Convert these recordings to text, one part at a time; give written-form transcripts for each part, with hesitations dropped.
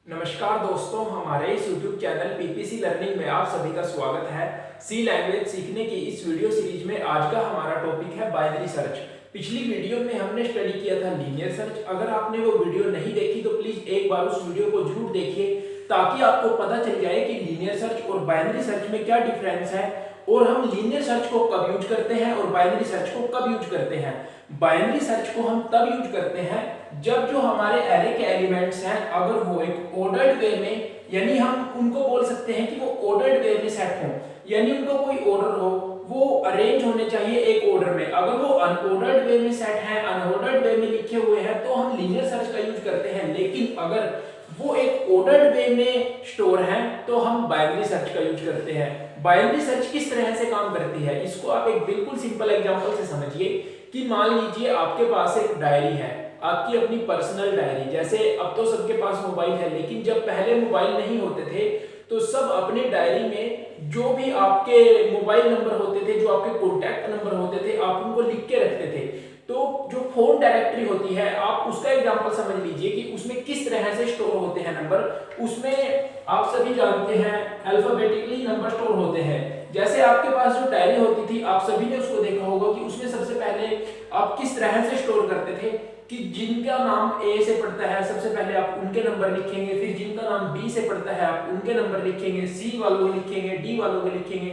नमस्कार दोस्तों, हमारे इस YouTube चैनल पीपीसी लर्निंग में आप सभी का स्वागत है। सी लैंग्वेज सीखने की इस वीडियो सीरीज में आज का हमारा टॉपिक है बाइनरी सर्च। पिछली वीडियो में हमने स्टडी किया था लीनियर सर्च। अगर आपने वो वीडियो नहीं देखी तो प्लीज एक बार उस वीडियो को जरूर देखिए ताकि आपको पता चल जाए कि लीनियर सर्च और बाइनरी सर्च में क्या डिफरेंस है और हम लीनियर सर्च को कब यूज करते हैं और बाइनरी सर्च को कब यूज करते हैं। बाइनरी सर्च को हम तब यूज करते हैं जब जो हमारे एरे के एलिमेंट्स हैं अगर वो एक ऑर्डर्ड वे में, यानी हम उनको बोल सकते हैं कि वो ऑर्डर्ड वे में सेट हो, यानी उनको कोई ऑर्डर हो, वो अरेंज होने चाहिए एक ऑर्डर में। अगर वो अनऑर्डर्ड वे में सेट है, अनऑर्डर्ड वे में लिखे हुए हैं तो हम लीनियर सर्च का यूज करते हैं। लेकिन अगर वो एक ऑर्डर्ड वे में स्टोर है तो हम बाइनरी सर्च का यूज करते हैं। बाइनरी सर्च किस तरह से काम करती है इसको आप एक बिल्कुल सिंपल एग्जांपल से समझिए कि मान लीजिए आपके पास एक डायरी है, आपकी अपनी पर्सनल डायरी। जैसे अब तो सबके पास मोबाइल है, लेकिन जब पहले मोबाइल नहीं होते थे तो सब अपने डायरी में जो भी आपके मोबाइल नंबर होते थे, जो आपके कॉन्टैक्ट नंबर होते थे, आप उनको लिख के रखते थे। तो जो फोन डायरेक्टरी होती है, आप उसका एग्जांपल समझ लीजिए कि उसमें किस तरह से स्टोर होते हैं नंबर। उसमें आप सभी जानते हैं अल्फाबेटिकली नंबर स्टोर होते हैं। जैसे आपके पास जो डायरी होती थी, आप सभी ने उसको देखा होगा कि उसमें सबसे पहले आप किस तरह से स्टोर करते थे कि जिनका नाम ए से पढ़ता है सबसे पहले आप उनके नंबर लिखेंगे, फिर जिनका नाम बी से पढ़ता है आप उनके नंबर लिखेंगे, सी वालों के लिखेंगे, डी वालों के लिखेंगे।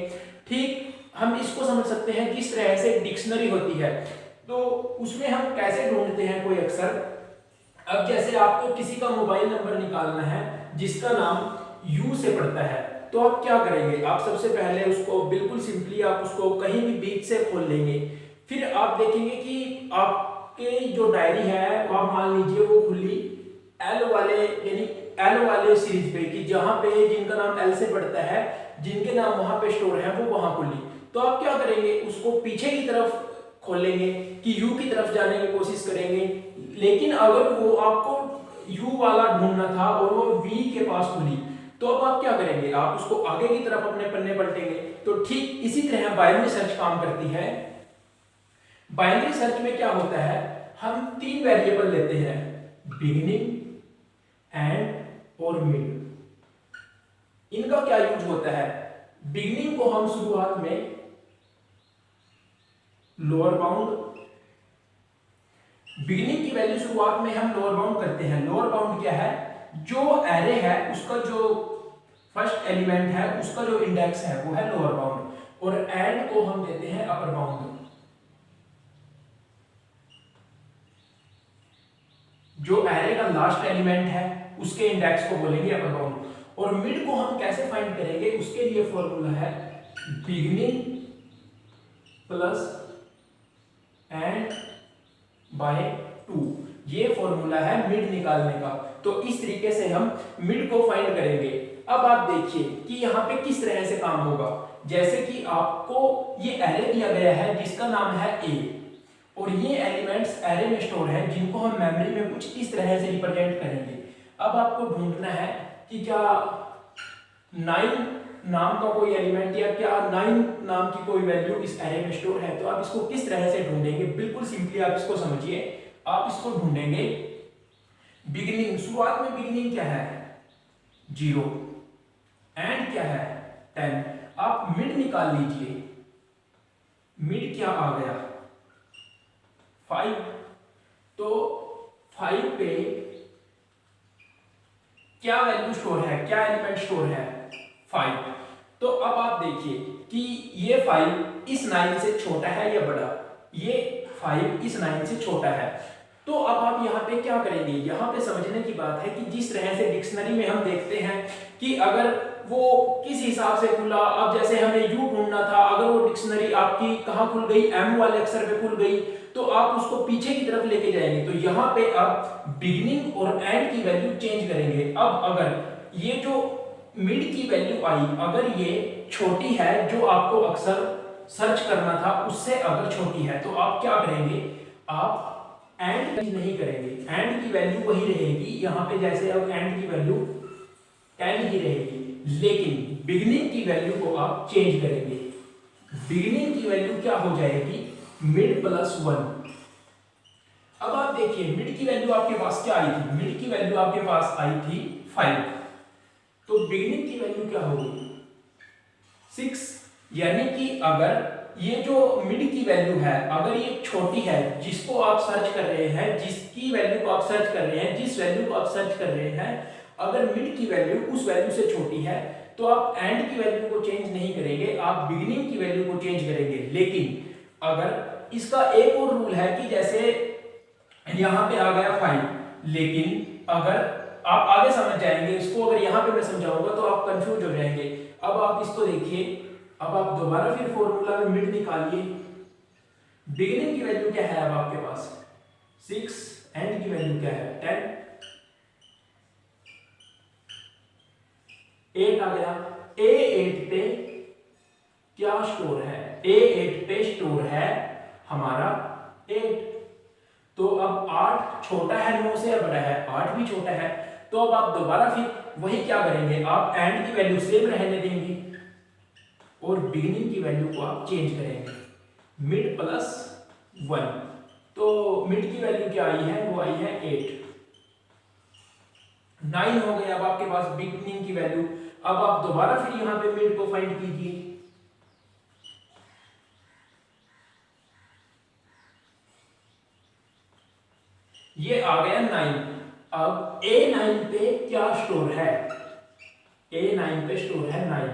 ठीक हम इसको समझ सकते हैं किस तरह से डिक्शनरी होती है। तो उसमें हम कैसे ढूंढते हैं कोई अक्षर। अब जैसे आपको किसी का मोबाइल नंबर निकालना है जिसका नाम यू से पढ़ता है, तो आप क्या करेंगे, आप सबसे पहले उसको बिल्कुल सिंपली आप उसको कहीं भी बीच से खोल लेंगे। फिर आप देखेंगे कि आपके जो डायरी है वो आप मान लीजिए वो खुली एल वाले, यानी एल वाले सीरीज पे, कि जहां पे जिनका नाम एल से पढ़ता है, जिनके नाम वहां पे स्टोर है वो वहां खुली। तो आप क्या करेंगे, उसको पीछे की तरफ खोलेंगे कि यू की तरफ जाने की कोशिश करेंगे। लेकिन अगर वो आपको यू वाला ढूंढना था और वो वी के पास खुली, तो अब आप क्या करेंगे, आप उसको आगे की तरफ अपने पन्ने पलटेंगे। तो ठीक इसी तरह बाइनरी सर्च काम करती है। बाइनरी सर्च में क्या होता है, हम तीन वेरिएबल लेते हैं, बिगिनिंग, एंड और मिड। इनका क्या यूज होता है, बिगिनिंग को हम शुरुआत में लोअर बाउंड, बिगिनिंग की वैल्यू शुरुआत में हम लोअर बाउंड करते हैं। लोअर बाउंड क्या है, जो एरे है उसका जो फर्स्ट एलिमेंट है उसका जो इंडेक्स है वो है लोअर बाउंड, और एंड को हम देते हैं अपर बाउंड। जो एरे का लास्ट एलिमेंट है उसके इंडेक्स को बोलेंगे अपर बाउंड। और मिड को हम कैसे फाइंड करेंगे, उसके लिए फॉर्मूला है बिगिनिंग प्लस एंड बाय 2। ये फॉर्मूला है मिड निकालने का। तो इस तरीके से हम मिड को फाइंड करेंगे। अब आप देखिए कि यहाँ पे किस तरह से काम होगा। जैसे कि आपको ये एरे दिया गया है जिसका नाम है ए, और ये एलिमेंट्स एरे में स्टोर हैं जिनको हम मेमोरी में कुछ इस तरह से रिप्रेजेंट करेंगे। अब आपको ढूंढना है कि क्या 9 नाम का कोई एलिमेंट या क्या 9 नाम की कोई वैल्यू इस एरे में स्टोर है। तो आप इसको किस तरह से ढूंढेंगे, बिल्कुल सिंपली आप इसको समझिए। आप इसको ढूंढेंगे, बिगिनिंग, शुरुआत में बिगिनिंग क्या है 0, एंड क्या है 10। आप मिड निकाल लीजिए, मिड क्या आ गया 5। तो 5 पे क्या वैल्यू स्टोर है, क्या एलिमेंट स्टोर है 5। तो अब आप देखिए कि ये 5 इस 9 से छोटा है या बड़ा, ये 5 इस 9 से छोटा है। तो अब आप यहाँ पे क्या करेंगे, यहाँ पे समझने की बात है कि जिस तरह से डिक्शनरी में हम देखते हैं कि अगर वो किस हिसाब से खुला, अब जैसे हमें यू ढूंढना था, अगर वो डिक्शनरी आपकी कहाँ खुल गई, एम वाले अक्षर पे खुल गई, तो आप उसको पीछे की तरफ लेके जाएंगे। तो यहाँ पे आप बिगिनिंग और एंड की वैल्यू चेंज करेंगे। अब अगर ये जो मिड की वैल्यू आई, अगर ये छोटी है, जो आपको अक्सर सर्च करना था उससे अगर छोटी है, तो आप क्या करेंगे, आप एंड नहीं करेंगे, एंड की वैल्यू वही रहेगी। यहाँ पे जैसे अब एंड की वैल्यू 10 ही रहेगी, लेकिन बिगिनिंग की वैल्यू को आप चेंज करेंगे। बिगिनिंग की वैल्यू क्या हो जाएगी, मिड प्लस 1। अब आप देखिए मिड की वैल्यू आपके पास क्या आई थी, मिड की वैल्यू आपके पास आई थी 5, तो बिगिनिंग की वैल्यू क्या होगी 6। यानी कि अगर ये जो मिड की वैल्यू है अगर ये छोटी है, जिसको आप सर्च कर रहे हैं, जिसकी वैल्यू को आप सर्च कर रहे हैं, जिस वैल्यू को आप सर्च कर रहे हैं, अगर मिड की वैल्यू उस वैल्यू से छोटी है तो आप एंड की वैल्यू को चेंज नहीं करेंगे, आप बिगिनिंग की वैल्यू को चेंज करेंगे। लेकिन अगर इसका एक और रूल है कि जैसे यहां पे आ गया 5, लेकिन अगर आप आगे समझ जाएंगे इसको, अगर यहां पे मैं समझाऊंगा तो आप कंफ्यूज हो जाएंगे। अब आप इसको देखिए, अब आप दोबारा फिर फॉर्मूला में मिड निकालिए, बिगिनिंग की वैल्यू क्या है अब आपके पास 6, एंड की वैल्यू क्या है 10, 8 आ गया। A8 पे क्या स्टोर है, A8 पे स्टोर है हमारा 8। तो अब 8 छोटा है 9 से या बड़ा है, 8 भी छोटा है। तो अब आप दोबारा फिर वही क्या करेंगे, आप एंड की वैल्यू सेम रहने देंगे और बिगिनिंग की वैल्यू को आप चेंज करेंगे, मिड प्लस 1। तो मिड की वैल्यू क्या आई है, वो आई है 8। 9 हो गया अब आपके पास बिगिनिंग की वैल्यू। अब आप दोबारा फिर यहां पे मिड को फाइंड कीजिए, ये आ गया 9। अब A9 पे क्या स्टोर है, A9 पे स्टोर है 9।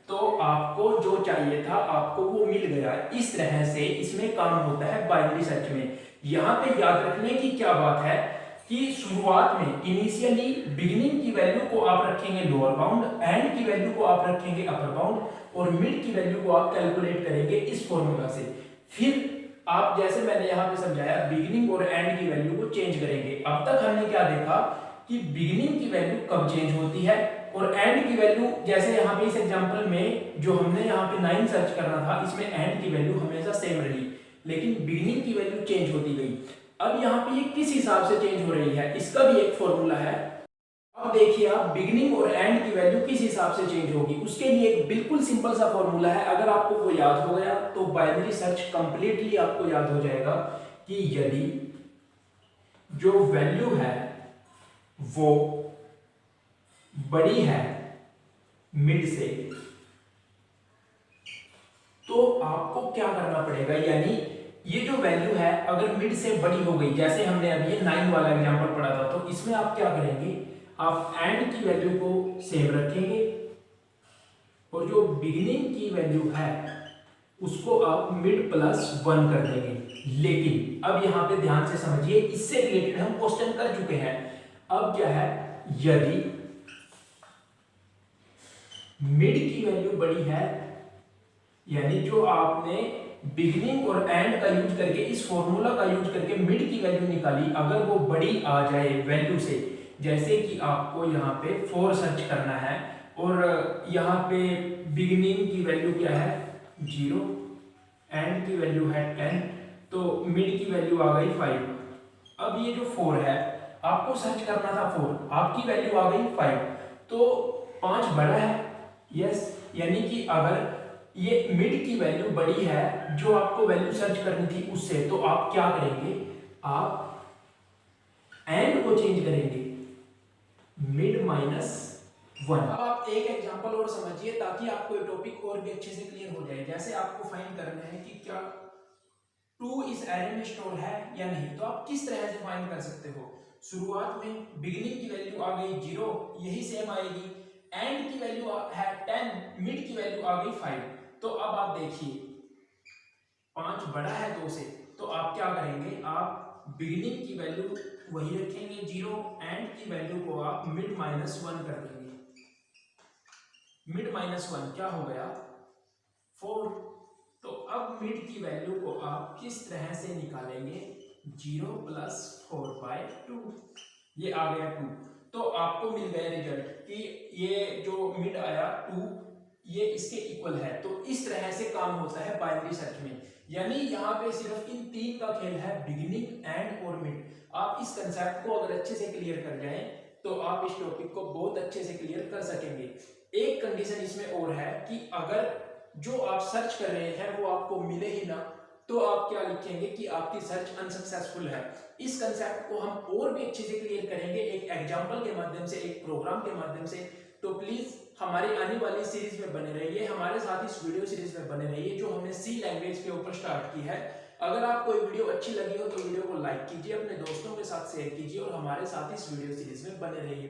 तो आपको जो चाहिए था आपको वो मिल गया। इस तरह से इसमें काम होता है बाइनरी सर्च में। यहां पे याद रखने की क्या बात है कि शुरुआत में इनिशियली बिगिनिंग की वैल्यू को आप रखेंगे लोअर बाउंड, एंड की वैल्यू को आप रखेंगे अपर बाउंड और मिड की वैल्यू को आप कैलकुलेट करेंगे इस फॉर्मूला से। फिर आप जैसे मैंने यहां पे समझाया बिगिनिंग और एंड की वैल्यू को चेंज करेंगे। अब तक हमने क्या देखा कि बिगिनिंग की वैल्यू कब चेंज होती है और एंड की वैल्यू, जैसे यहाँ पे इस एग्जांपल में जो हमने यहाँ पे 9 सर्च करना था, इसमें एंड की वैल्यू हमेशा सेम रही, लेकिन बिगिनिंग की वैल्यू चेंज होती गई। अब यहाँ पे ये किस हिसाब से चेंज हो रही है, इसका भी एक फॉर्मूला है। अब देखिए आप बिगिनिंग और एंड की वैल्यू किस हिसाब से चेंज होगी, उसके लिए एक बिल्कुल सिंपल सा फॉर्मूला है। अगर आपको वो याद हो गया तो बाइनरी सर्च कंप्लीटली आपको याद हो जाएगा कि यदि जो वैल्यू है वो बड़ी है मिड से तो आपको क्या करना पड़ेगा, यानी ये जो वैल्यू है अगर मिड से बड़ी हो गई, जैसे हमने अभी ये 9 वाला एग्जांपल पढ़ा था, तो इसमें आप क्या करेंगे, आप एंड की वैल्यू को सेम रखेंगे और जो बिगिनिंग की वैल्यू है उसको आप मिड प्लस 1 कर देंगे। लेकिन अब यहां पे ध्यान से समझिए, इससे रिलेटेड हम क्वेश्चन कर चुके हैं। अब क्या है, यदि मिड की वैल्यू बड़ी है, यानी जो आपने बिगिनिंग और एंड का यूज करके, इस फॉर्मूला का यूज करके मिड की वैल्यू निकाली, अगर वो बड़ी आ जाए वैल्यू से, जैसे कि आपको यहाँ पे 4 सर्च करना है और यहाँ पे बिगिनिंग की वैल्यू क्या है 0, एंड की वैल्यू है 10, तो मिड की वैल्यू आ गई 5। अब ये जो 4 है आपको सर्च करना था 4, आपकी वैल्यू आ गई 5, तो 5 बड़ा है, यस, यानी कि अगर ये मिड की वैल्यू बड़ी है जो आपको वैल्यू सर्च करनी थी उससे, तो आप क्या करेंगे, आप एंड को चेंज करेंगे मिड माइनस 1। अब आप एक एग्जांपल और समझिए ताकि आपको ये टॉपिक और भी अच्छे से क्लियर हो जाए। जैसे आपको फाइंड करना है कि क्या 2 इस एरे में स्टोर है या नहीं, तो आप किस तरह से फाइंड कर सकते हो। शुरुआत में बिगिनिंग की वैल्यू आ गई 0, यही सेम आएगी, एंड की वैल्यू है 10, मिड की वैल्यू आ गई 5। तो अब आप देखिए 5 बड़ा है 2 से, तो आप क्या करेंगे, आप बिगिनिंग की वैल्यू वही रखेंगे 0, एंड की वैल्यू को आप मिड माइनस 1 कर देंगे। मिड माइनस 1 क्या हो गया 4। तो अब मिड की वैल्यू को आप किस तरह से निकालेंगे, 0 प्लस 4/2, ये आ गया 2। तो आपको मिल गया रिजल्ट कि ये जो मिड आया 2 ये इसके इक्वल है। तो इस तरह से काम होता है बाइनरी सर्च में, यानी यहाँ पे सिर्फ इन 3 का खेल है, बिगिनिंग, एंड और मिड। आप इस कंसेप्ट को अगर अच्छे से क्लियर कर जाएं तो आप इस टॉपिक को बहुत अच्छे से क्लियर कर सकेंगे। एक कंडीशन इसमें और है कि अगर जो आप सर्च कर रहे हैं वो आपको मिले ही ना, तो आप क्या लिखेंगे कि आपकी सर्च अनसक्सेसफुल है। इस कंसेप्ट को हम और भी अच्छे से क्लियर करेंगे एक एग्जांपल के माध्यम से, एक प्रोग्राम के माध्यम से। तो प्लीज हमारी आने वाली सीरीज में बने रहिए, हमारे साथ इस वीडियो सीरीज में बने रहिए जो हमने सी लैंग्वेज के ऊपर स्टार्ट की है। अगर आपको ये वीडियो अच्छी लगी हो तो वीडियो को लाइक कीजिए, अपने दोस्तों के साथ शेयर कीजिए और हमारे साथ इस वीडियो सीरीज में बने रहिए।